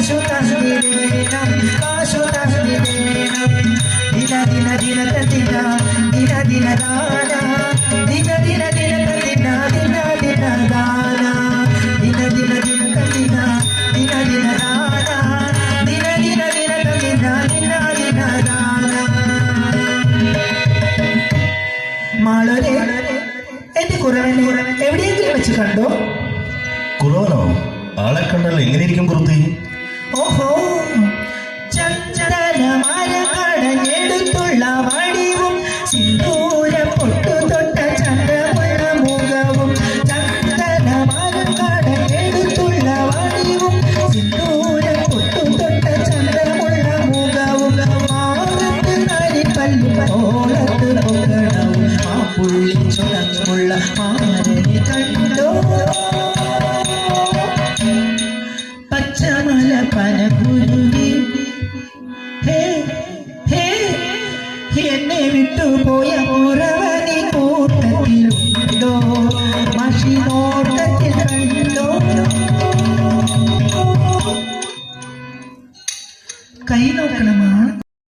കാശു തന്നിടേണം കാശു തന്നിടേണം ദിന ദിന ദിന ദിന ദിന ദിന ദാന ദിന ദിന ദിന ദിന ദിന ദിന ദാന ദിന ദിന ദിന ദിന ദിന ദിന ദാന ദിന ദിന ദിന ദിന ദിന ദിന ദാന മാളരെ എന്റെ കുറവനെ എവിടെയെങ്കിലും വെച്ച് കണ്ടോ? കുറവനോ? ആളെ കണ്ടാൽ എങ്ങനെയിരിക്കും കുറുത്തി? ഓഹോ, ചന്ദനമരകടഞ്ഞെടുത്തുള്ള വടിവും സിന്ദൂര പൊട്ടു തൊട്ട ചന്ദ്രമുള്ള മുഖവും ചന്ദനമരകടഞ്ഞെടുത്തുള്ള വടിവും സിന്ദൂര പൊട്ടു തൊട്ട ചന്ദ്രമുള്ള മുഖവും മാറത്ത് നരിപ്പല്ലും ഓളത്ത് പൊങ്ങണവും ആ പുള്ളി ചുടങ്ങുള്ള മാരനെ കണ്ടോ? പച്ചമല പനകുരുവി ഹേ ഹേ എന്നെ വിട്ടുപോയ